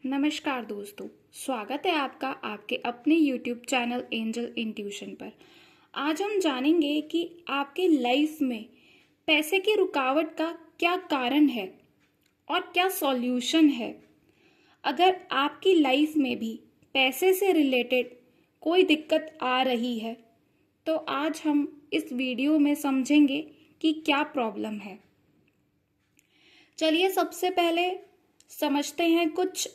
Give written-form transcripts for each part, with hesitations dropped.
नमस्कार दोस्तों, स्वागत है आपका आपके अपने YouTube चैनल एंजल इंट्यूशन पर। आज हम जानेंगे कि आपके लाइफ में पैसे की रुकावट का क्या कारण है और क्या सॉल्यूशन है। अगर आपकी लाइफ में भी पैसे से रिलेटेड कोई दिक्कत आ रही है तो आज हम इस वीडियो में समझेंगे कि क्या प्रॉब्लम है। चलिए सबसे पहले समझते हैं कुछ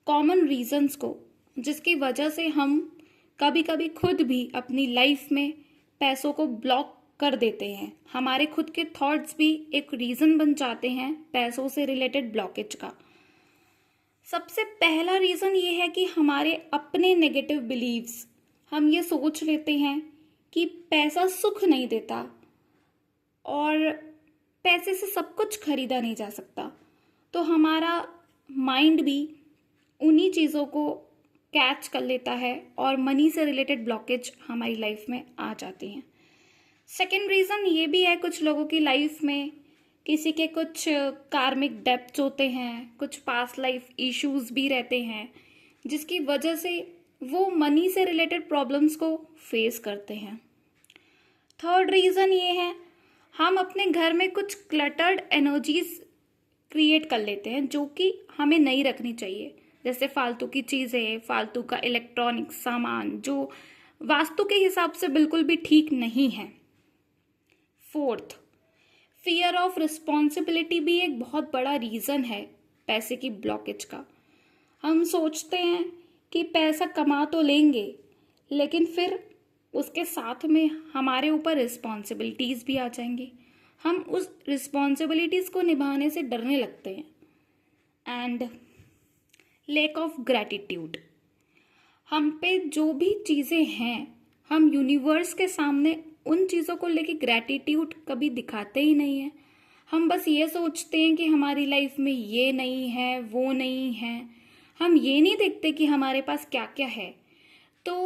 कॉमन रीजंस को जिसकी वजह से हम कभी कभी खुद भी अपनी लाइफ में पैसों को ब्लॉक कर देते हैं। हमारे खुद के थॉट्स भी एक रीज़न बन जाते हैं पैसों से रिलेटेड ब्लॉकेज का। सबसे पहला रीज़न ये है कि हमारे अपने नेगेटिव बिलीव्स। हम ये सोच लेते हैं कि पैसा सुख नहीं देता और पैसे से सब कुछ खरीदा नहीं जा सकता, तो हमारा माइंड भी उन्हीं चीज़ों को कैच कर लेता है और मनी से रिलेटेड ब्लॉकेज हमारी लाइफ में आ जाती हैं। सेकेंड रीज़न ये भी है, कुछ लोगों की लाइफ में किसी के कुछ कार्मिक डेब्ट्स होते हैं, कुछ पास्ट लाइफ इश्यूज भी रहते हैं जिसकी वजह से वो मनी से रिलेटेड प्रॉब्लम्स को फेस करते हैं। थर्ड रीज़न ये है, हम अपने घर में कुछ क्लटर्ड एनर्जीज क्रिएट कर लेते हैं जो कि हमें नहीं रखनी चाहिए, जैसे फालतू की चीज़ें, फालतू का इलेक्ट्रॉनिक सामान जो वास्तु के हिसाब से बिल्कुल भी ठीक नहीं है। फोर्थ, फियर ऑफ रिस्पॉन्सिबिलिटी भी एक बहुत बड़ा रीज़न है पैसे की ब्लॉकेज का। हम सोचते हैं कि पैसा कमा तो लेंगे लेकिन फिर उसके साथ में हमारे ऊपर रिस्पॉन्सिबिलिटीज़ भी आ जाएंगी। हम उस रिस्पॉन्सिबिलिटीज़ को निभाने से डरने लगते हैं। And lack of gratitude. हम पे जो भी चीज़ें हैं, हम यूनिवर्स के सामने उन चीज़ों को लेके ग्रैटिट्यूड कभी दिखाते ही नहीं हैं। हम बस ये सोचते हैं कि हमारी लाइफ में ये नहीं है, वो नहीं है। हम ये नहीं देखते कि हमारे पास क्या क्या है। तो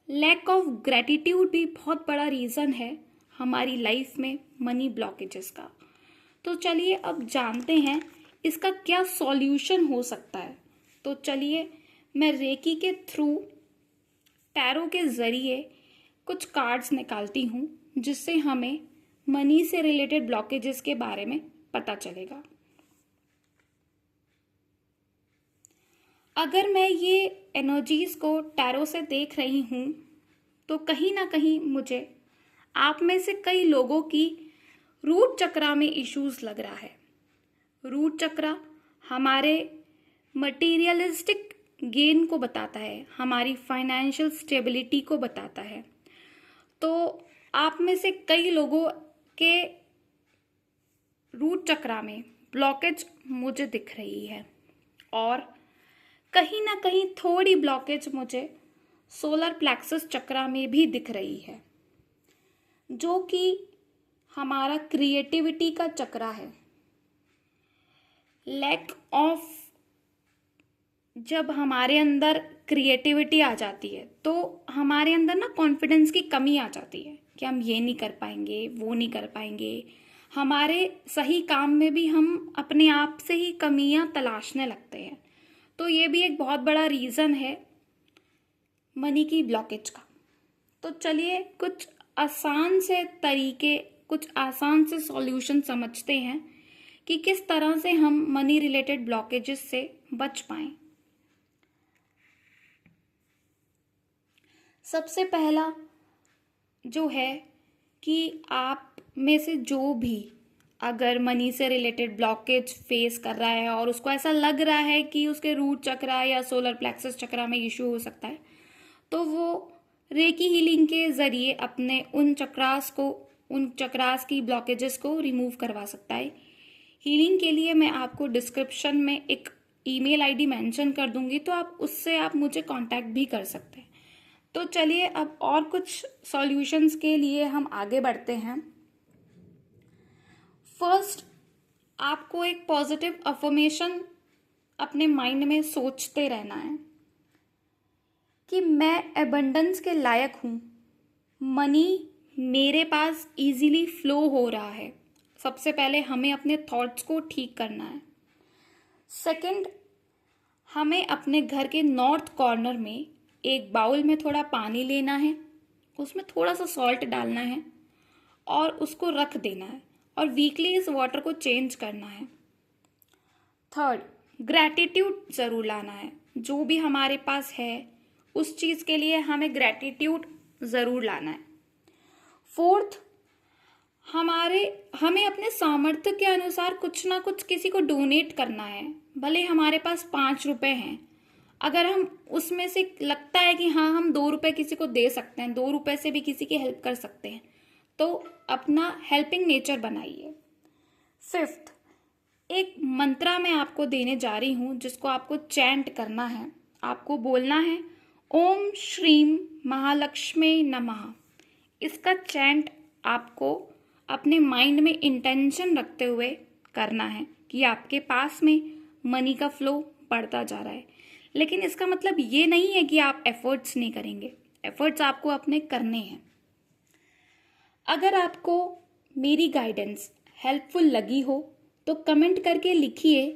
लैक ऑफ ग्रैटिट्यूड भी बहुत बड़ा रीज़न है हमारी लाइफ में मनी ब्लॉकेजेस का। तो चलिए अब जानते हैं इसका क्या सॉल्यूशन हो सकता है। तो चलिए मैं रेकी के थ्रू, टैरो के ज़रिए कुछ कार्ड्स निकालती हूँ जिससे हमें मनी से रिलेटेड ब्लॉकेजेस के बारे में पता चलेगा। अगर मैं ये एनर्जीज को टैरो से देख रही हूँ तो कहीं ना कहीं मुझे आप में से कई लोगों की रूट चक्रा में इश्यूज लग रहा है। रूट चक्रा हमारे मटीरियलिस्टिक गेन को बताता है, हमारी फाइनेंशियल स्टेबिलिटी को बताता है। तो आप में से कई लोगों के रूट चक्रा में ब्लॉकेज मुझे दिख रही है और कहीं ना कहीं थोड़ी ब्लॉकेज मुझे सोलर प्लेक्सस चक्रा में भी दिख रही है, जो कि हमारा क्रिएटिविटी का चक्रा है। लैक ऑफ, जब हमारे अंदर क्रिएटिविटी आ जाती है तो हमारे अंदर ना कॉन्फिडेंस की कमी आ जाती है कि हम ये नहीं कर पाएंगे, वो नहीं कर पाएंगे। हमारे सही काम में भी हम अपने आप से ही कमियां तलाशने लगते हैं। तो ये भी एक बहुत बड़ा रीज़न है मनी की ब्लॉकेज का। तो चलिए कुछ आसान से तरीके, कुछ आसान से सॉल्यूशन समझते हैं कि किस तरह से हम मनी रिलेटेड ब्लॉकेजेस से बच पाएं। सबसे पहला जो है कि आप में से जो भी अगर मनी से रिलेटेड ब्लॉकेज फेस कर रहा है और उसको ऐसा लग रहा है कि उसके रूट चक्रा या सोलर प्लेक्सस चक्रा में इशू हो सकता है, तो वो रेकी हीलिंग के ज़रिए अपने उन चक्रास की ब्लॉकेजेस को रिमूव करवा सकता है। हीलिंग के लिए मैं आपको डिस्क्रिप्शन में एक ईमेल आईडी मेंशन कर दूंगी, तो आप मुझे कांटेक्ट भी कर सकते हैं। तो चलिए अब और कुछ सॉल्यूशंस के लिए हम आगे बढ़ते हैं। फर्स्ट, आपको एक पॉजिटिव अफर्मेशन अपने माइंड में सोचते रहना है कि मैं एबंडेंस के लायक हूँ, मनी मेरे पास इजीली फ्लो हो रहा है। सबसे पहले हमें अपने थॉट्स को ठीक करना है। सेकंड, हमें अपने घर के नॉर्थ कॉर्नर में एक बाउल में थोड़ा पानी लेना है, उसमें थोड़ा सा सॉल्ट डालना है और उसको रख देना है और वीकली इस वाटर को चेंज करना है। थर्ड, ग्रैटिट्यूड ज़रूर लाना है। जो भी हमारे पास है उस चीज़ के लिए हमें ग्रैटिट्यूड ज़रूर लाना है। फोर्थ, हमें अपने सामर्थ्य के अनुसार कुछ ना कुछ किसी को डोनेट करना है। भले हमारे पास 5 रुपए हैं, अगर हम उसमें से लगता है कि हाँ हम 2 रुपए किसी को दे सकते हैं, 2 रुपए से भी किसी की हेल्प कर सकते हैं, तो अपना हेल्पिंग नेचर बनाइए। फिफ्थ, एक मंत्रा मैं आपको देने जा रही हूँ जिसको आपको चैंट करना है। आपको बोलना है ओम श्रीम महालक्ष्मी नमः। इसका चैंट आपको अपने माइंड में इंटेंशन रखते हुए करना है कि आपके पास में मनी का फ्लो बढ़ता जा रहा है। लेकिन इसका मतलब ये नहीं है कि आप एफर्ट्स नहीं करेंगे, एफर्ट्स आपको अपने करने हैं। अगर आपको मेरी गाइडेंस हेल्पफुल लगी हो तो कमेंट करके लिखिए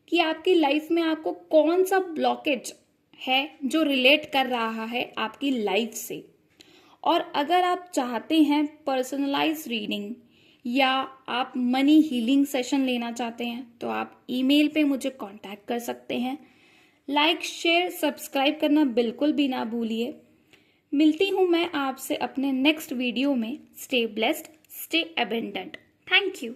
कि आपकी लाइफ में आपको कौन सा ब्लॉकेज है जो रिलेट कर रहा है आपकी लाइफ से। और अगर आप चाहते हैं पर्सनलाइज रीडिंग या आप मनी हीलिंग सेशन लेना चाहते हैं तो आप ईमेल पे मुझे कांटेक्ट कर सकते हैं। लाइक, शेयर, सब्सक्राइब करना बिल्कुल भी ना भूलिए। मिलती हूँ मैं आपसे अपने नेक्स्ट वीडियो में। Stay blessed, stay abundant. Thank you.